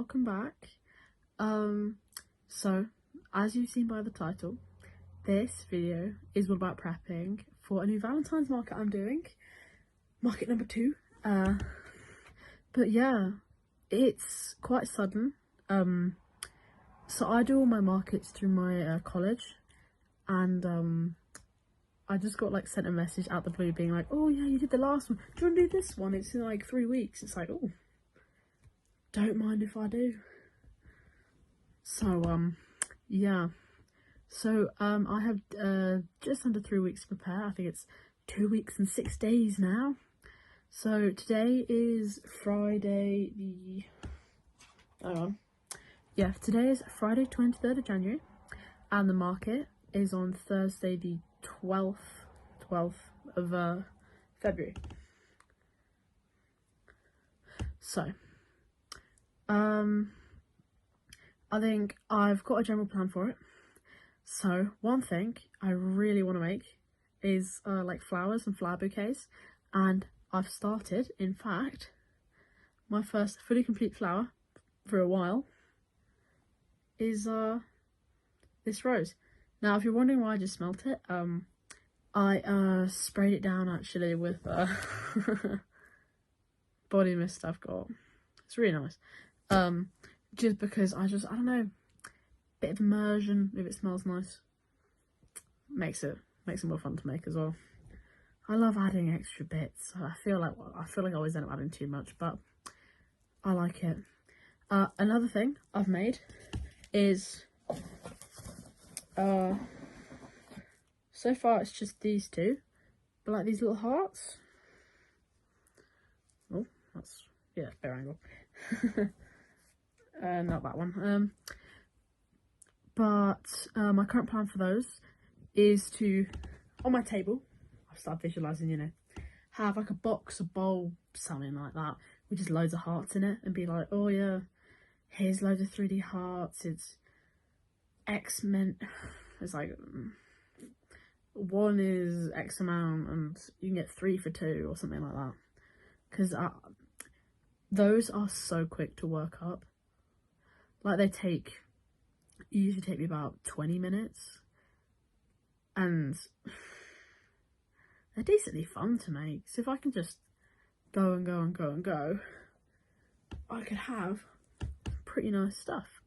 welcome back. So as you've seen by the title, this video is all about prepping for a new Valentine's market I'm doing, market number 2. But yeah, it's quite sudden. So I do all my markets through my college, and I just got like sent a message out the blue being like, oh yeah, you did the last one, do you want to do this one? It's in like 3 weeks. It's like, oh, don't mind if I do. So yeah, so I have just under 3 weeks to prepare. I think it's 2 weeks and 6 days now. So today is Friday the, hang on, yeah, today is Friday 23rd of January, and the market is on Thursday the 12th of February. So I think I've got a general plan for it. So one thing I really want to make is like flowers and flower bouquets, and I've started, in fact, my first fully complete flower for a while is this rose. Now if you're wondering why I just smelt it, I sprayed it down actually with body mist I've got. It's really nice. Just because I don't know, bit of immersion, if it smells nice, makes it more fun to make as well. I love adding extra bits. I feel like I always end up adding too much, but I like it. Another thing I've made is so far it's just these two, but like these little hearts. Oh, that's, yeah, better angle. Not that one. But my current plan for those is to, on my table, I've started visualising, you know, have like a box, a bowl, something like that, with just loads of hearts in it, and be like, oh yeah, here's loads of 3D hearts, it's X-Men, it's like, one is X amount, and you can get 3 for 2, or something like that, because those are so quick to work up. Like they usually take me about 20 minutes, and they're decently fun to make. So if I can just go and go and go and go, I could have pretty nice stuff.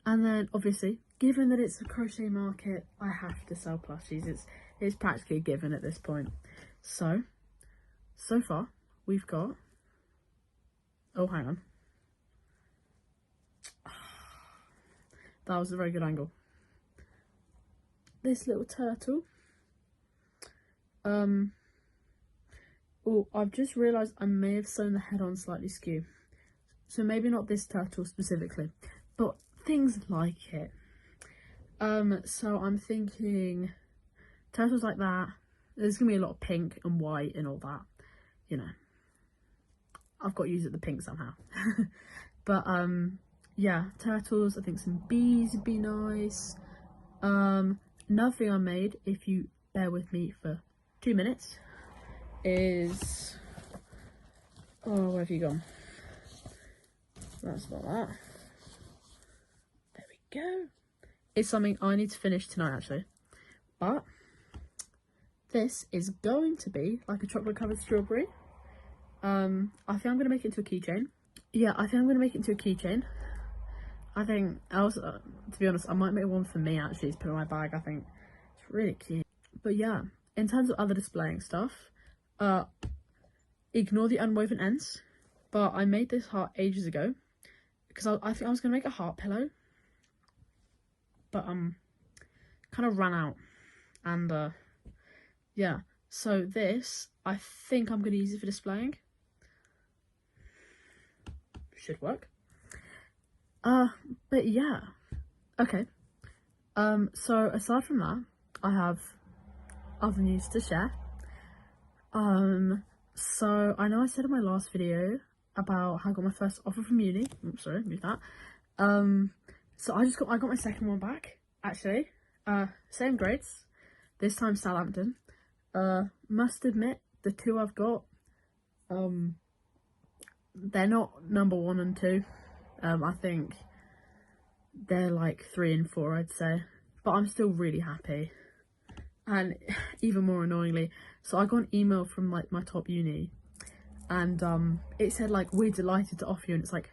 And then obviously, given that it's a crochet market, I have to sell plushies. It's practically a given at this point. So far we've got, oh hang on, that was a very good angle. This little turtle. Oh, I've just realised I may have sewn the head on slightly skew. So maybe not this turtle specifically, but things like it. So I'm thinking turtles like that. There's gonna be a lot of pink and white and all that, you know. I've got to use it the pink somehow. But yeah, turtles. I think some bees would be nice. Another thing I made, if you bear with me for 2 minutes, is, oh, where have you gone? That's not that. There we go. It's something I need to finish tonight actually, but this is going to be like a chocolate covered strawberry. I think I'm going to make it into a keychain. Yeah, I think I'm going to make it into a keychain. I think, also, to be honest, I might make one for me actually to put in my bag. I think it's really cute. But yeah, in terms of other displaying stuff, ignore the unwoven ends, but I made this heart ages ago because I think I was going to make a heart pillow, but kind of ran out, and yeah, so this, I think I'm going to use it for displaying. Should work. But yeah, okay. So aside from that, I have other news to share. So I know I said in my last video about how I got my first offer from uni. Oops, sorry, move that. So I got my second one back actually. Same grades, this time Southampton. Must admit the two I've got, they're not number 1 and 2. I think they're like 3 and 4, I'd say, but I'm still really happy. And even more annoyingly, so I got an email from like my top uni, and it said like, we're delighted to offer you, and it's like,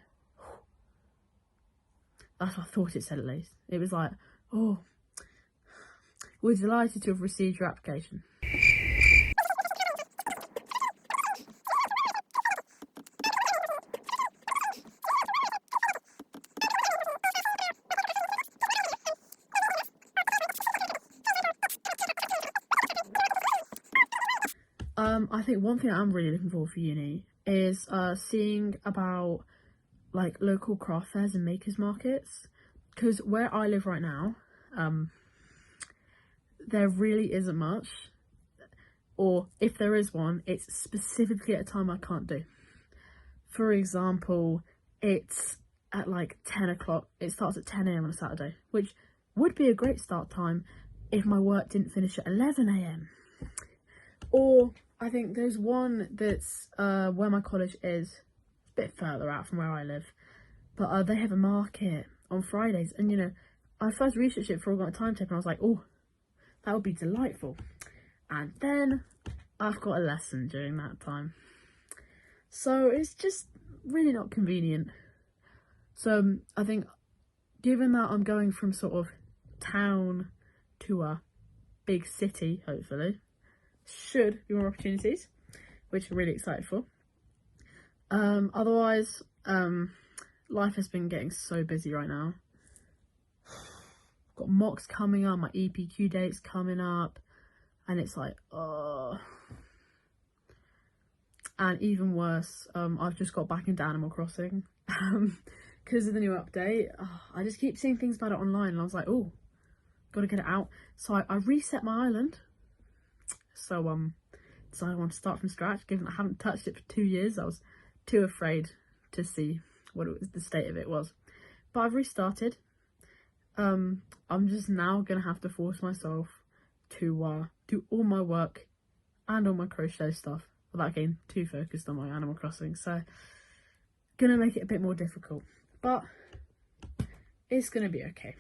that's what I thought it said at least. It was like, oh, we're delighted to have received your application. I think one thing I'm really looking forward for uni is seeing about like local craft fairs and makers markets, because where I live right now, there really isn't much, or if there is one, it's specifically at a time I can't do. For example, it's at like 10 o'clock, it starts at 10 a.m. on a Saturday, which would be a great start time if my work didn't finish at 11 a.m. Or I think there's one that's where my college is, a bit further out from where I live, but they have a market on Fridays, and you know, I first researched it for a timetable and I was like, oh, that would be delightful. And then I've got a lesson during that time, so it's just really not convenient. So I think, given that I'm going from sort of town to a big city, hopefully, should be more opportunities, which I'm really excited for. Otherwise, life has been getting so busy right now. I've got mocks coming up, my EPQ date's coming up, and it's like, oh. And even worse, I've just got back into Animal Crossing because of the new update. I just keep seeing things about it online, and I was like, oh, gotta get it out. So I reset my island. So decided I want to start from scratch, given I haven't touched it for 2 years. I was too afraid to see what the state of it was. But I've restarted. I'm just now gonna have to force myself to do all my work and all my crochet stuff without getting too focused on my Animal Crossing. So gonna make it a bit more difficult, but it's gonna be okay.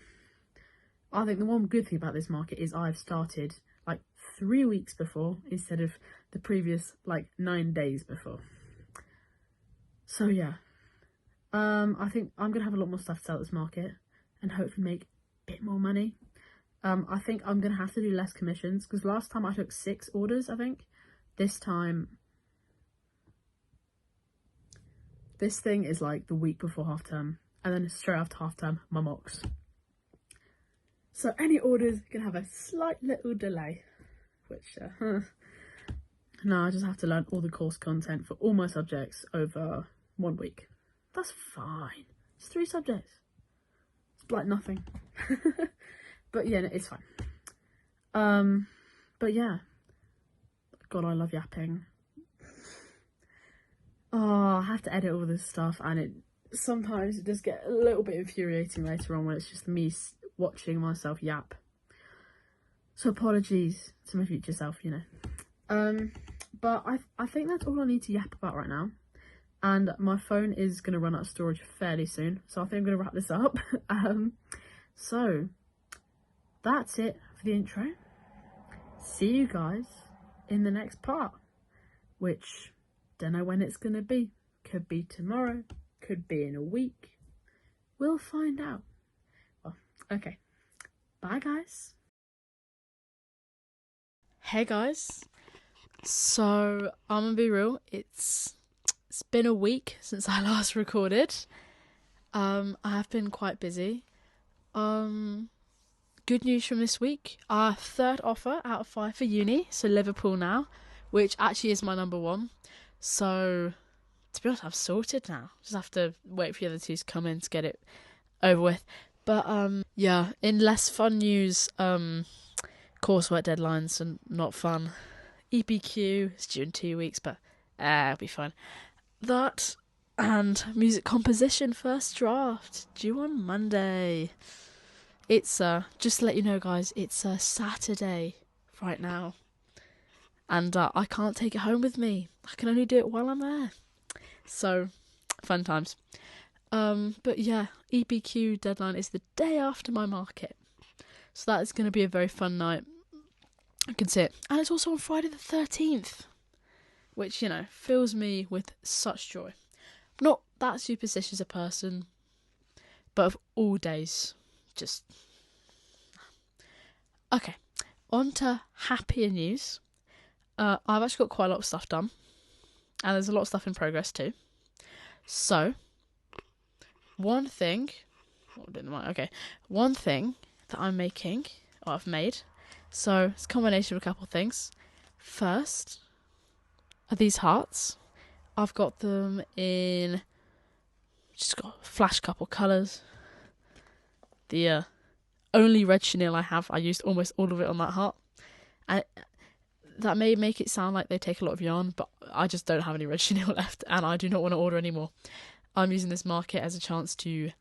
I think the one good thing about this market is I've started like 3 weeks before instead of the previous like 9 days before. So yeah, I think I'm gonna have a lot more stuff to sell at this market and hopefully make a bit more money. I think I'm gonna have to do less commissions, because last time I took 6 orders, I think. This time, this thing is like the week before half term, and then straight after half term, my mocks. So any orders can have a slight little delay, which no, I just have to learn all the course content for all my subjects over 1 week. That's fine. It's 3 subjects. It's like nothing. But yeah, no, it's fine. But yeah, God, I love yapping. Oh, I have to edit all this stuff, and sometimes it does get a little bit infuriating later on when it's just me watching myself yap. So apologies to my future self, you know. But I think that's all I need to yap about right now. And my phone is going to run out of storage fairly soon, so I think I'm going to wrap this up. So that's it for the intro. See you guys in the next part, which don't know when it's going to be. Could be tomorrow, could be in a week. We'll find out. Well, okay. Bye, guys. Hey, guys. So, I'm gonna be real. It's been a week since I last recorded. I have been quite busy. Good news from this week. Our 3rd offer out of 5 for uni, so Liverpool now, which actually is my number 1. So, to be honest, I'm sorted now. Just have to wait for the other 2 to come in to get it over with. But, yeah, in less fun news, coursework deadlines are not fun. EPQ is due in 2 weeks, but it'll be fine. That and music composition first draft due on Monday. It's just to let you know, guys, it's Saturday right now, and I can't take it home with me. I can only do it while I'm there. So fun times. But yeah, EBQ deadline is the day after my market. So that is going to be a very fun night. I can see it. And it's also on Friday the 13th, which, you know, fills me with such joy. I'm not that superstitious a person, but of all days, just... Okay, on to happier news. I've actually got quite a lot of stuff done, and there's a lot of stuff in progress too. So, one thing that I'm making, or I've made, so it's a combination of a couple of things. First are these hearts. I've got them in just got a flash couple colours. The only red chenille I have, I used almost all of it on that heart. And that may make it sound like they take a lot of yarn, but I just don't have any red chenille left, and I do not want to order any more. I'm using this market as a chance to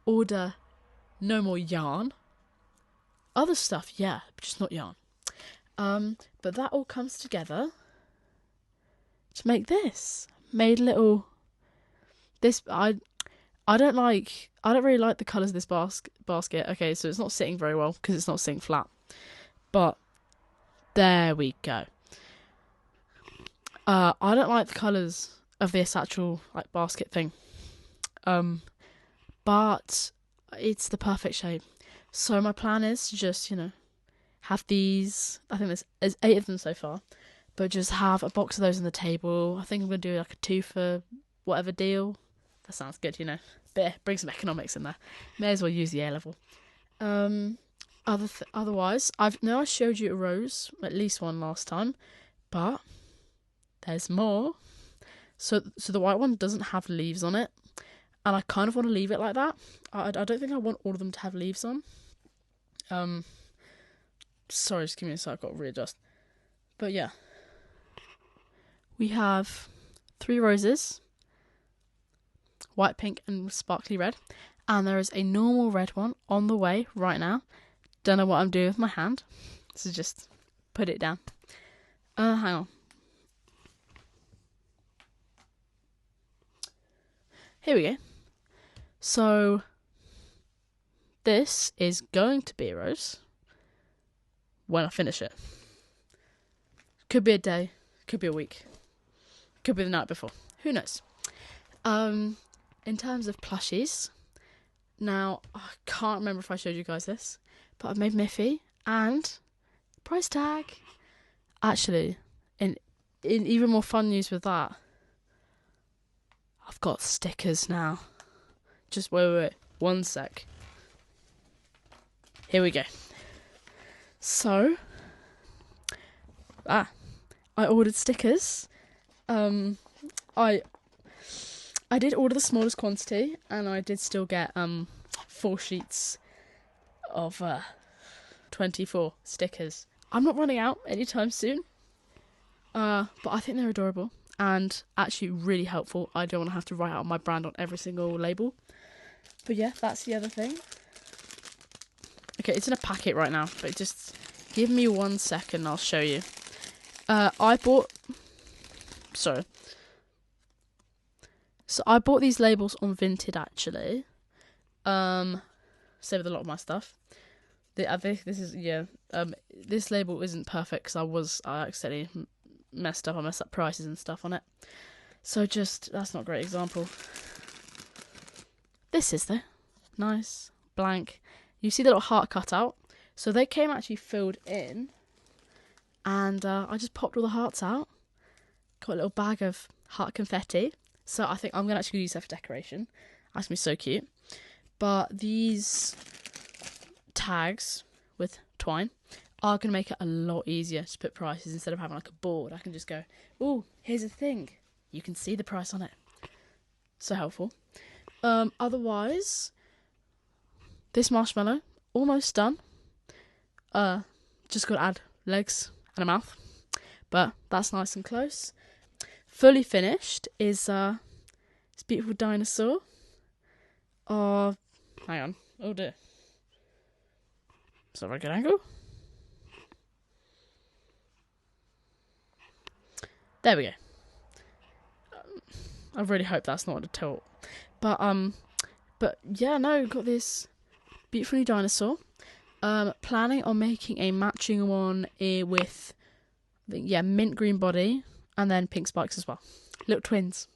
order no more yarn. Other stuff, yeah, but just not yarn. But that all comes together to make this. Made little... This, I don't really like the colours of this basket. Okay, so it's not sitting very well because it's not sitting flat. But there we go. I don't like the colours of this actual like basket thing. But it's the perfect shape. So my plan is to just, you know, have these. I think there's 8 of them so far. But just have a box of those on the table. I think I'm going to do like a 2 for whatever deal. That sounds good, you know. But bring some economics in there. May as well use the A level. Otherwise, I showed you a rose, at least one last time, but there's more. So the white one doesn't have leaves on it, and I kind of want to leave it like that. I don't think I want all of them to have leaves on. Sorry, just give me a sec, I've got to readjust. But yeah, we have 3 roses, white, pink, and sparkly red, and there is a normal red one on the way right now. Don't know what I'm doing with my hand, so just put it down. Hang on. Here we go. So, this is going to be a rose when I finish it. Could be a day, could be a week, could be the night before. Who knows? In terms of plushies, now, I can't remember if I showed you guys this, but I've made Miffy and price tag. Actually, in even more fun news with that, I've got stickers now. Just wait, 1 sec. Here we go. So, I ordered stickers. I did order the smallest quantity, and I did still get 4 sheets of 24 stickers. I'm not running out anytime soon, but I think they're adorable and actually really helpful. I don't want to have to write out my brand on every single label. But yeah, that's the other thing. Okay, it's in a packet right now, but just give me 1 second, I'll show you. So I bought these labels on Vinted, actually. Same with a lot of my stuff. I think this is, this label isn't perfect because I accidentally messed up prices and stuff on it. So that's not a great example. This is though. Nice. Blank. You see the little heart cut out? So they came actually filled in. And I just popped all the hearts out. Got a little bag of heart confetti. So I think I'm going to actually use that for decoration. That's going to be so cute. But these tags with twine are going to make it a lot easier to put prices instead of having like a board. I can just go, oh, here's a thing. You can see the price on it. So helpful. Otherwise, this marshmallow, almost done. Just got to add legs and a mouth. But that's nice and close. Fully finished is this beautiful dinosaur. Oh, hang on. Oh dear. Is that a very good angle? There we go. I really hope that's not a tilt. But yeah, no, got this beautiful new dinosaur. Planning on making a matching one with, I think, yeah, mint green body and then pink spikes as well. Little twins.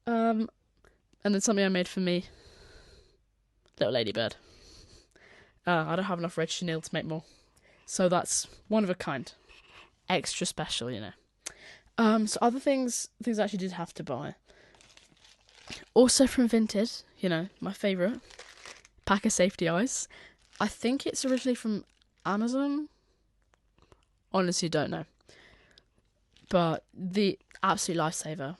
And then something I made for me, little ladybird. I don't have enough red chenille to make more, so that's one of a kind, extra special, you know. So other things I actually did have to buy. Also from Vinted, you know, my favourite, pack of safety eyes. I think it's originally from Amazon. Honestly, don't know. But the absolute lifesaver.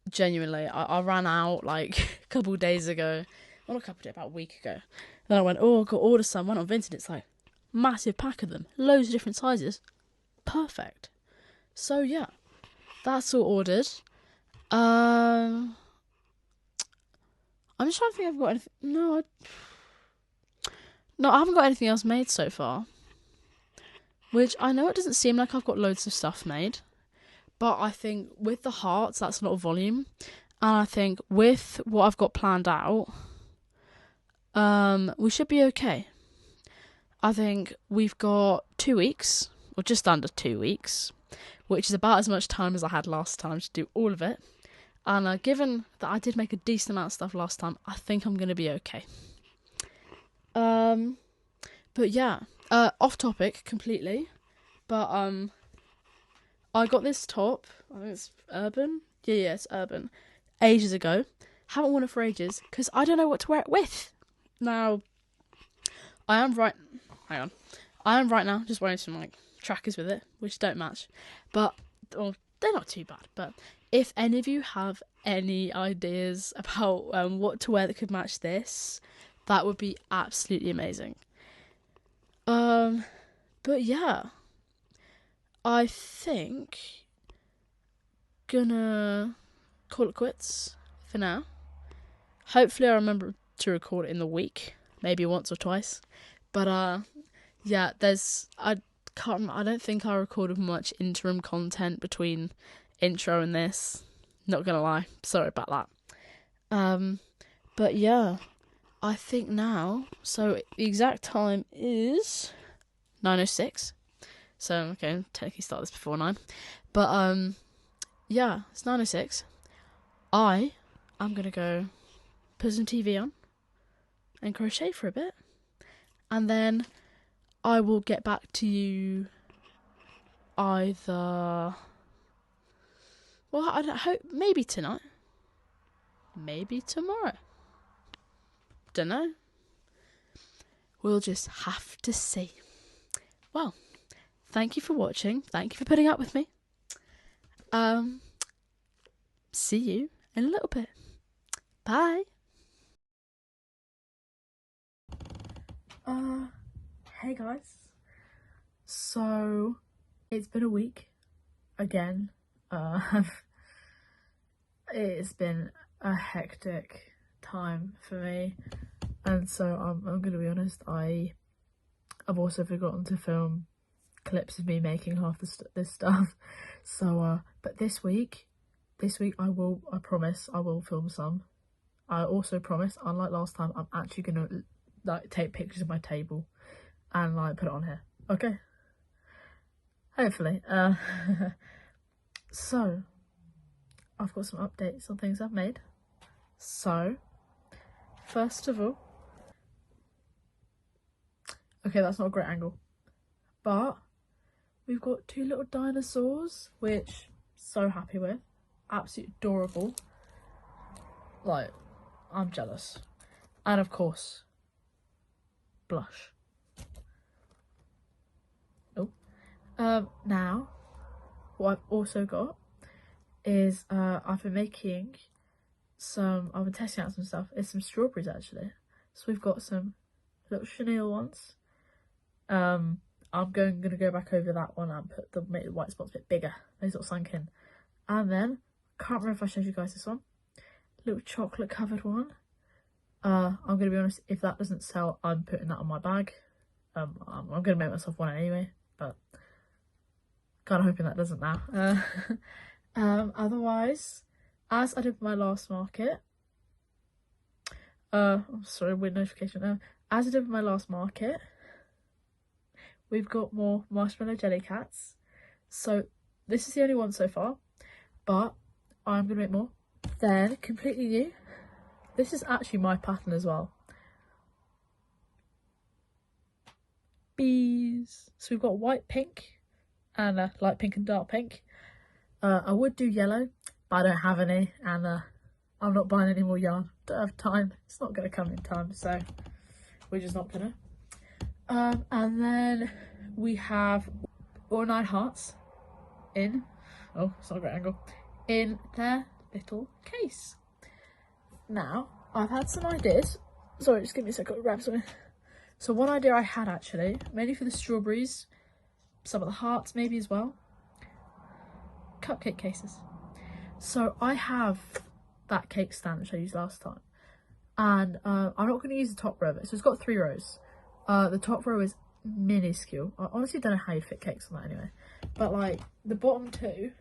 Genuinely, I ran out like a couple of days ago. Well, not a couple of days, about a week ago. Then I went, oh, I've got to order some. Went on Vinted, it's like, massive pack of them. Loads of different sizes. Perfect. So, yeah. That's all ordered. I'm just trying to think if I've got anything. No, I haven't got anything else made so far. Which I know it doesn't seem like I've got loads of stuff made. But I think with the hearts, that's a lot of volume. And I think with what I've got planned out, we should be okay. I think we've got 2 weeks, or just under 2 weeks, which is about as much time as I had last time to do all of it. And given that I did make a decent amount of stuff last time, I think I'm going to be okay. But yeah, off topic completely. But I got this top. I think it's Urban. Yeah, it's Urban. Ages ago. Haven't worn it for ages because I don't know what to wear it with. Now, I am right now just wearing some like trackers with it, which don't match, but they're not too bad. But if any of you have any ideas about what to wear that could match this, that would be absolutely amazing. But yeah, I think gonna call it quits for now. Hopefully I remember to record it in the week, maybe once or twice. But yeah, I don't think I recorded much interim content between intro and this. Not gonna lie, sorry about that. But yeah, I think now. So the exact time is 9:06. So okay, technically start this before 9. But yeah, it's 9:06. I am gonna go put some TV on and crochet for a bit, and then I will get back to you either. Well, I don't hope maybe tonight, maybe tomorrow. Don't know. We'll just have to see. Well, thank you for watching. Thank you for putting up with me. See you in a little bit. Bye. Hey guys. So, it's been a week again. It's been a hectic time for me, and so I'm gonna be honest. I've also forgotten to film clips of me making half this stuff. So, but this week I promise I will film some. I also promise, unlike last time, I'm actually gonna like take pictures of my table and like put it on here. Okay. Hopefully. So I've got some updates on things I've made. So first of all, okay, that's not a great angle, but we've got 2 little dinosaurs, which so happy with. Absolutely adorable. Like, I'm jealous. And of course, blush. Oh. Now, what I've also got is I've been making I've been testing out some stuff. It's some strawberries actually. So we've got some little chenille ones. I'm gonna go back over that one and make the white spots a bit bigger. They sort of sunk in. And then, can't remember if I showed you guys this one. Little chocolate covered one. I'm gonna be honest, if that doesn't sell, I'm putting that on my bag. I'm gonna make myself one anyway, but kind of hoping that doesn't now. Otherwise, as I did my last market, I'm sorry, weird notification. As I did with my last market, we've got more marshmallow jelly cats. So this is the only one so far, but I'm gonna make more. Then completely new. This is actually my pattern as well. Bees. So we've got white, pink, and light pink and dark pink. I would do yellow, but I don't have any, and I'm not buying any more yarn. Don't have time. It's not going to come in time, so we're just not gonna. And then we have all 9 hearts in. Oh, it's not a great angle. In their little case. Now I've had some ideas. Sorry, just give me a second to grab something. So one idea I had actually, mainly for the strawberries, some of the hearts maybe as well. Cupcake cases. So I have that cake stand which I used last time, and I'm not going to use the top row of it. So it's got 3 rows. The top row is minuscule. I honestly don't know how you fit cakes on that anyway, but like the bottom 2,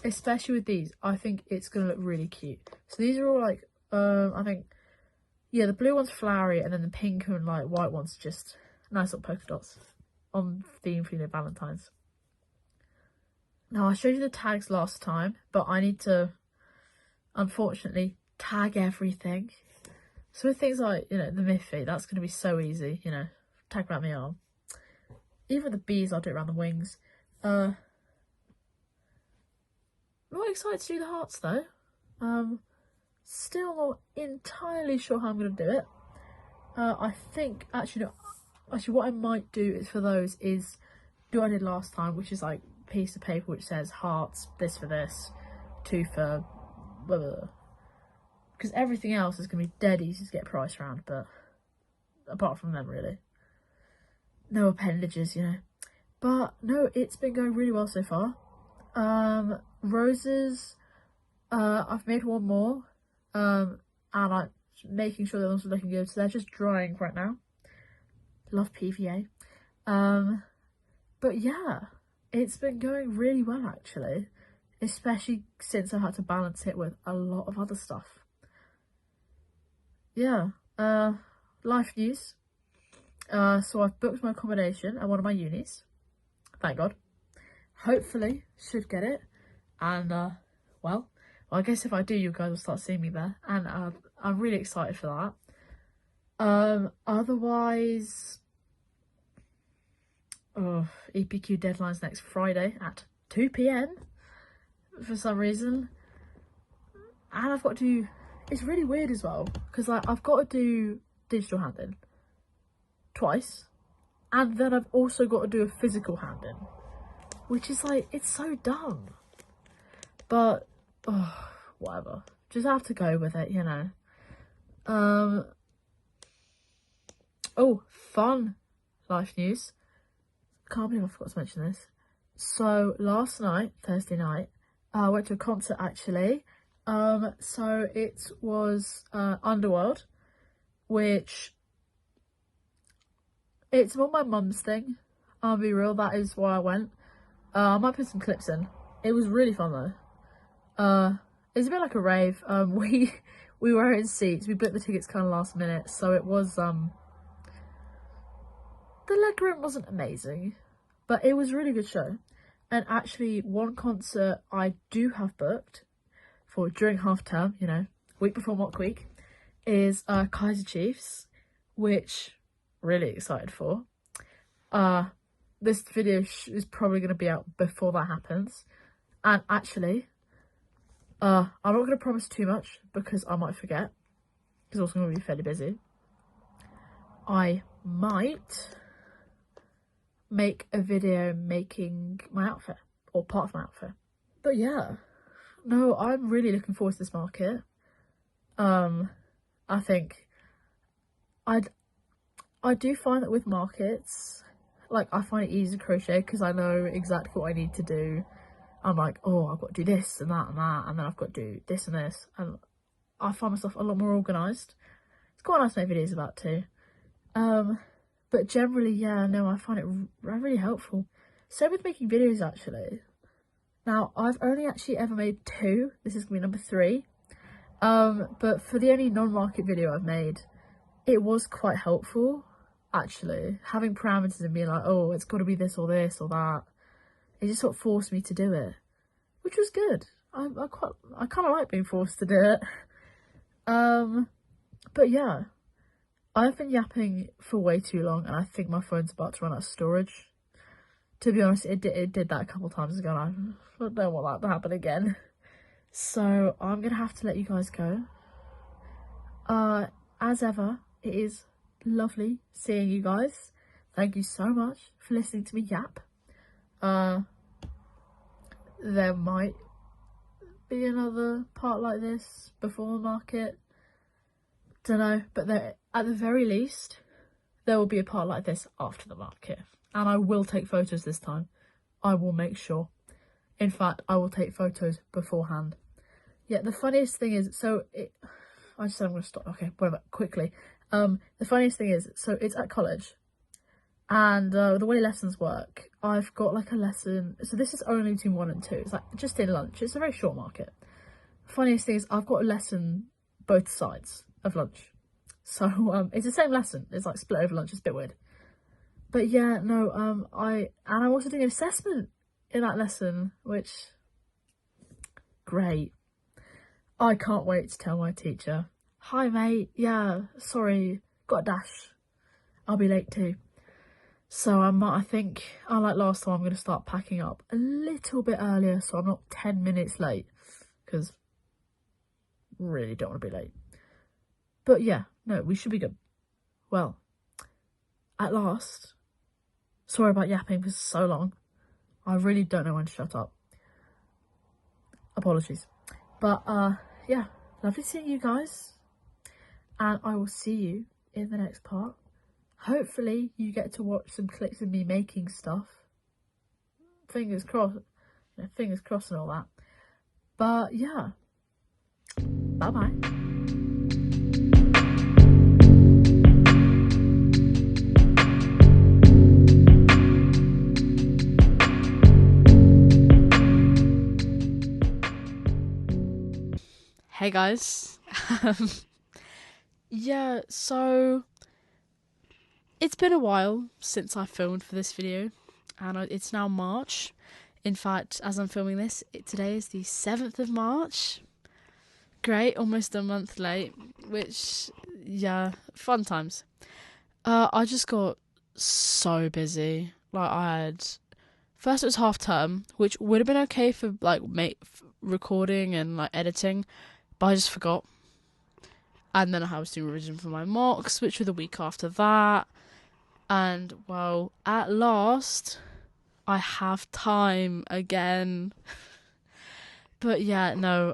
especially with these, I think it's going to look really cute. So these are all like I think, yeah, the blue one's flowery, and then the pink and like white one's just nice little polka dots on theme for, you know, Valentine's. Now I showed you the tags last time, but I need to, unfortunately, tag everything. So with things like, you know, the Miffy, that's going to be so easy, you know, tag around my arm. Even the bees, I'll do it around the wings. I'm not excited to do the hearts though. Still not entirely sure how I'm going to do it. I think, actually, no, what I might do is for those is do what I did last time, which is like a piece of paper which says hearts, this for this, 2 for blah, blah, blah. Because everything else is going to be dead easy to get priced around, but apart from them, really. No appendages, you know. But no, it's been going really well so far. Roses, I've made 1 more, and I'm making sure the ones are looking good, so they're just drying right now. Love PVA. But yeah, it's been going really well actually, especially since I had to balance it with a lot of other stuff. Yeah, life news. So I've booked my accommodation at one of my unis. Thank God. Hopefully, should get it. And, well, I guess if I do, you guys will start seeing me there. And I'm really excited for that. Otherwise, EPQ deadline's next Friday at 2 PM for some reason. And I've got to... It's really weird as well, because like I've got to do digital hand-in twice, and then I've also got to do a physical hand-in, which is like, it's so dumb. But, whatever. Just have to go with it, you know. Oh, fun life news. Can't believe I forgot to mention this. So last night, Thursday night, I went to a concert actually. So it was Underworld, which it's more my mum's thing. I'll be real, that is why I went. I might put some clips in. It was really fun though. It's a bit like a rave. We were in seats. We booked the tickets kind of last minute, so it was the leg room wasn't amazing, but it was a really good show. And actually, one concert I do have booked for during half term, you know, week before mock week, is Kaiser Chiefs, which really excited for. This video is probably going to be out before that happens. And actually, I'm not going to promise too much because I might forget, because also going to be fairly busy. I might make a video making my outfit, or part of my outfit. But yeah, no, I'm really looking forward to this market. I think I do find that with markets, like, I find it easy to crochet because I know exactly what I need to do. I'm like, oh, I've got to do this and that and that, and then I've got to do this and this, and I find myself a lot more organised. It's quite nice to make videos about too. But generally, yeah, no, I find it really helpful. Same with making videos actually. Now, I've only actually ever made 2. This is going to be number 3. But for the only non-market video I've made, it was quite helpful, actually. Having parameters and being like, oh, it's got to be this or that. It just sort of forced me to do it, which was good. I kind of like being forced to do it. But yeah, I've been yapping for way too long, and I think my phone's about to run out of storage. To be honest, it did that a couple times ago, and I don't want that to happen again. So I'm gonna have to let you guys go. As ever, it is lovely seeing you guys. Thank you so much for listening to me yap. There might be another part like this before the market. Don't know, but there, at the very least, there will be a part like this after the market. And I will take photos this time. I will make sure. In fact, I will take photos beforehand. Yeah, the funniest thing is, I just said I'm going to stop. Okay, whatever, quickly. The funniest thing is, so it's at college. And the way lessons work, I've got like a lesson. So this is only between 1 and 2. It's like just in lunch. It's a very short market. Funniest thing is, I've got a lesson both sides of lunch. So it's the same lesson. It's like split over lunch. It's a bit weird. But yeah, no, I'm also doing an assessment in that lesson, which, great. I can't wait to tell my teacher, hi mate, yeah, sorry, got a dash. I'll be late too. So I think, unlike last time, I'm going to start packing up a little bit earlier so I'm not 10 minutes late, because really don't want to be late. But yeah, no, we should be good. Well, at last, sorry about yapping for so long. I really don't know when to shut up. Apologies. But yeah, lovely seeing you guys. And I will see you in the next part. Hopefully you get to watch some clips of me making stuff. Fingers crossed. Fingers crossed and all that. But yeah. Bye-bye. Hey guys. Yeah, so it's been a while since I filmed for this video, and it's now March. In fact, as I'm filming this, today is the 7th of March. Great, almost a month late, which, yeah, fun times. I just got so busy. Like, first it was half term, which would have been okay for like recording and like editing, but I just forgot. And then I was doing revision for my mocks, which were the week after that. And, well, at last, I have time again. But yeah, no,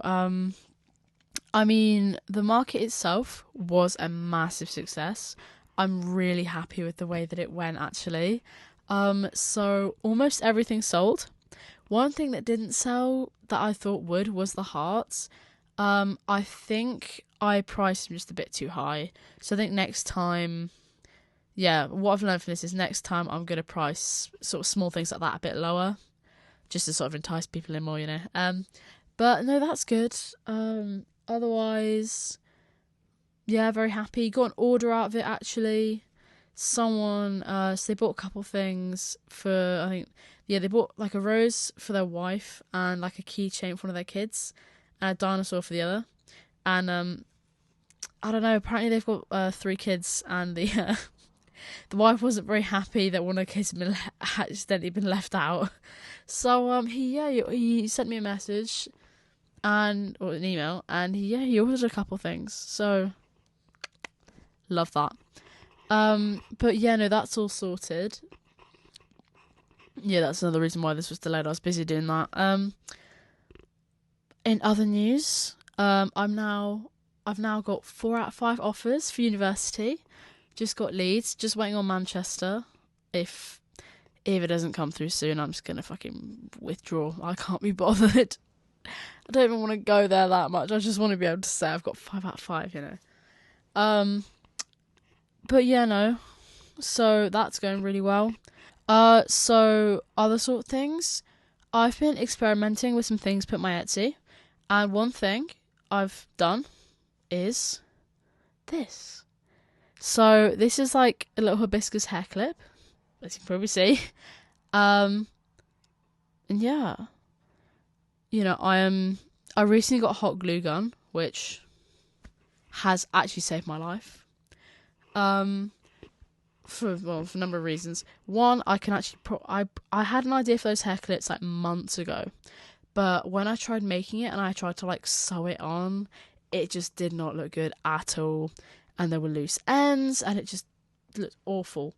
I mean, the market itself was a massive success. I'm really happy with the way that it went, actually. So almost everything sold. One thing that didn't sell that I thought would was the hearts. I think I priced them just a bit too high. So I think next time, yeah, what I've learned from this is next time I'm going to price sort of small things like that a bit lower, just to sort of entice people in more, you know. But no, that's good. Otherwise, yeah, very happy. Got an order out of it, actually. Someone, so they bought a couple things for, I think, yeah, they bought like a rose for their wife and like a keychain for one of their kids and a dinosaur for the other. And I don't know, apparently they've got 3 kids, and the wife wasn't very happy that one of the kids had been accidentally been left out. So he sent me a message or an email, and he ordered a couple things. So love that. But yeah, no, that's all sorted. Yeah, that's another reason why this was delayed. I was busy doing that. In other news, I've now got 4 out of 5 offers for university. Just got Leeds. Just waiting on Manchester. If it doesn't come through soon, I'm just gonna fucking withdraw. I can't be bothered. I don't even want to go there that much. I just want to be able to say I've got 5 out of 5, you know. But yeah, no. So that's going really well. So other sort of things. I've been experimenting with some things put my Etsy. And one thing I've done is this. So this is like a little hibiscus hair clip, as you can probably see. And yeah, you know, I recently got a hot glue gun, which has actually saved my life. For a number of reasons. One, I can actually I had an idea for those hair clips like months ago, but when I tried making it and I tried to like sew it on, it just did not look good at all, and there were loose ends, and it just looked awful.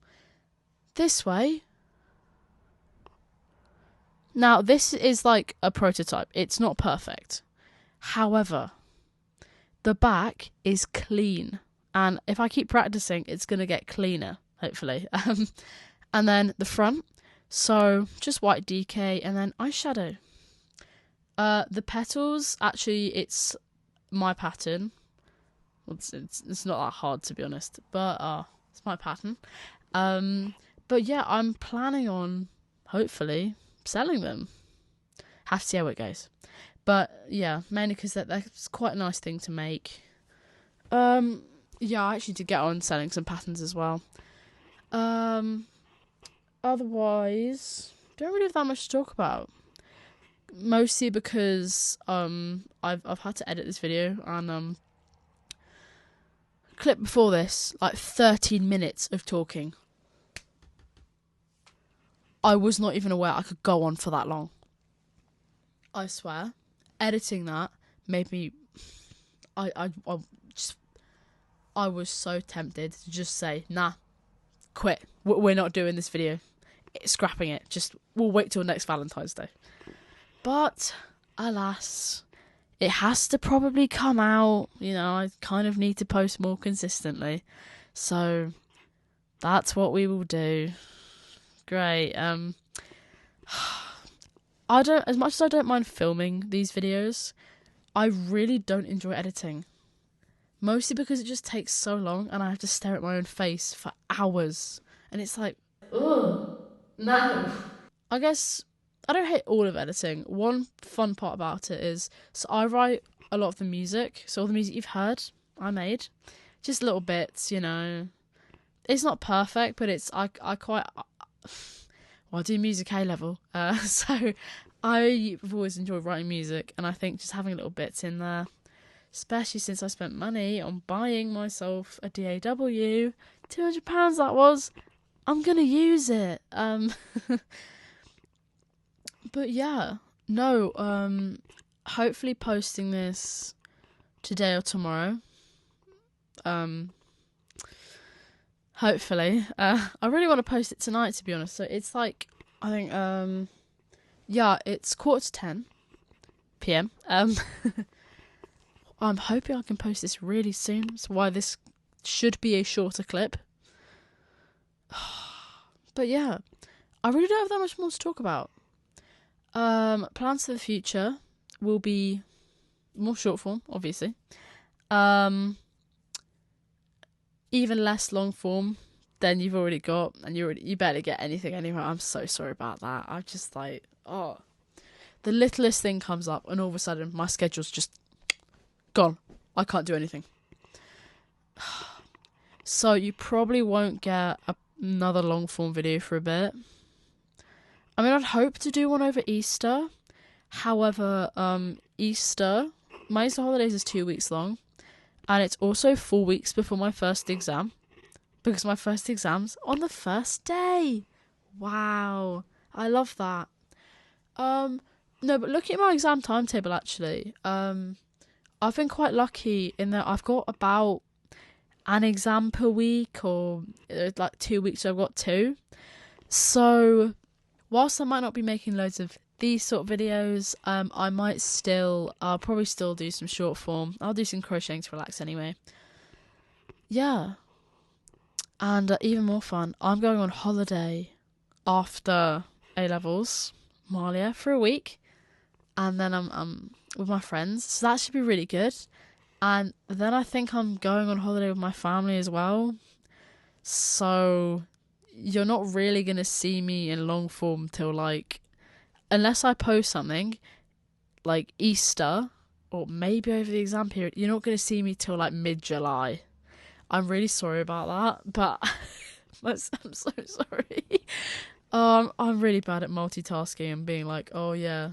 This way. Now, this is like a prototype. It's not perfect. However, the back is clean. And if I keep practicing, it's going to get cleaner, hopefully. And then the front. So, just white DK and then eyeshadow. The petals, actually, it's my pattern. It's not that hard, to be honest. But it's my pattern. But yeah, I'm planning on, hopefully, selling them. Have to see how it goes. But yeah, mainly because that's quite a nice thing to make. Yeah, I actually did get on selling some patterns as well. Otherwise, don't really have that much to talk about. Mostly because I've had to edit this video, and clip before this, like 13 minutes of talking. I was not even aware I could go on for that long. I swear, editing that made me. I was so tempted to just say, nah, quit. We're not doing this video. Scrapping it. We'll wait till next Valentine's Day. But alas, it has to probably come out. You know, I kind of need to post more consistently, so that's what we will do. Great. As much as I don't mind filming these videos, I really don't enjoy editing. Mostly because it just takes so long and I have to stare at my own face for hours. And it's like, ugh, no. I guess I don't hate all of editing. One fun part about it is, so I write a lot of the music. So all the music you've heard, I made. Just little bits, you know. It's not perfect, but I quite... Well, I do music A level, so I've always enjoyed writing music, and I think just having little bits in there, especially since I spent money on buying myself a DAW, £200 that was, I'm gonna use it. But yeah, no, hopefully posting this today or tomorrow. Hopefully. I really want to post it tonight, to be honest. So it's like, I think, yeah, it's 9:45 p.m. I'm hoping I can post this really soon. That's why this should be a shorter clip. But yeah, I really don't have that much more to talk about. Plans for the future will be more short form, obviously. Even less long form than you've already got, and you barely get anything anyway. I'm so sorry about that. I'm just like, the littlest thing comes up and all of a sudden my schedule's just gone. I can't do anything. So you probably won't get another long form video for a bit. I mean, I'd hope to do one over Easter. However, my Easter holidays is 2 weeks long. And it's also 4 weeks before my first exam, because my first exam's on the first day. Wow, I love that. No, but looking at my exam timetable, actually, I've been quite lucky in that I've got about an exam per week, or like 2 weeks I've got 2. So whilst I might not be making loads of these sort of videos, I'll probably still do some short form. I'll do some crocheting to relax anyway. Yeah. And even more fun, I'm going on holiday after A-levels, Malia, for a week. And then I'm with my friends, so that should be really good. And then I think I'm going on holiday with my family as well. So you're not really going to see me in long form till like, unless I post something like Easter or maybe over the exam period. You're not going to see me till like mid-July. I'm really sorry about that, but I'm so sorry. I'm really bad at multitasking and being like, oh yeah,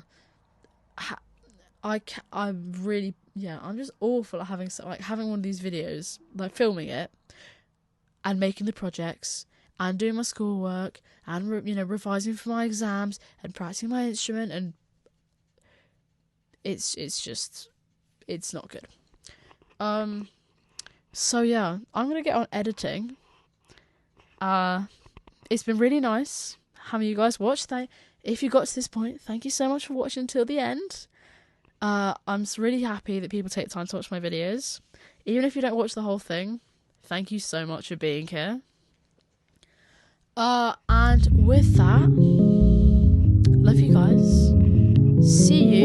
I'm really, yeah, I'm just awful at having one of these videos, like filming it and making the projects and doing my schoolwork and revising for my exams and practicing my instrument, and it's not good. So yeah, I'm gonna get on editing. It's been really nice having you guys watch. If you got to this point, thank you so much for watching until the end. I'm really happy that people take time to watch my videos. Even if you don't watch the whole thing, thank you so much for being here. And with that, love you guys. See you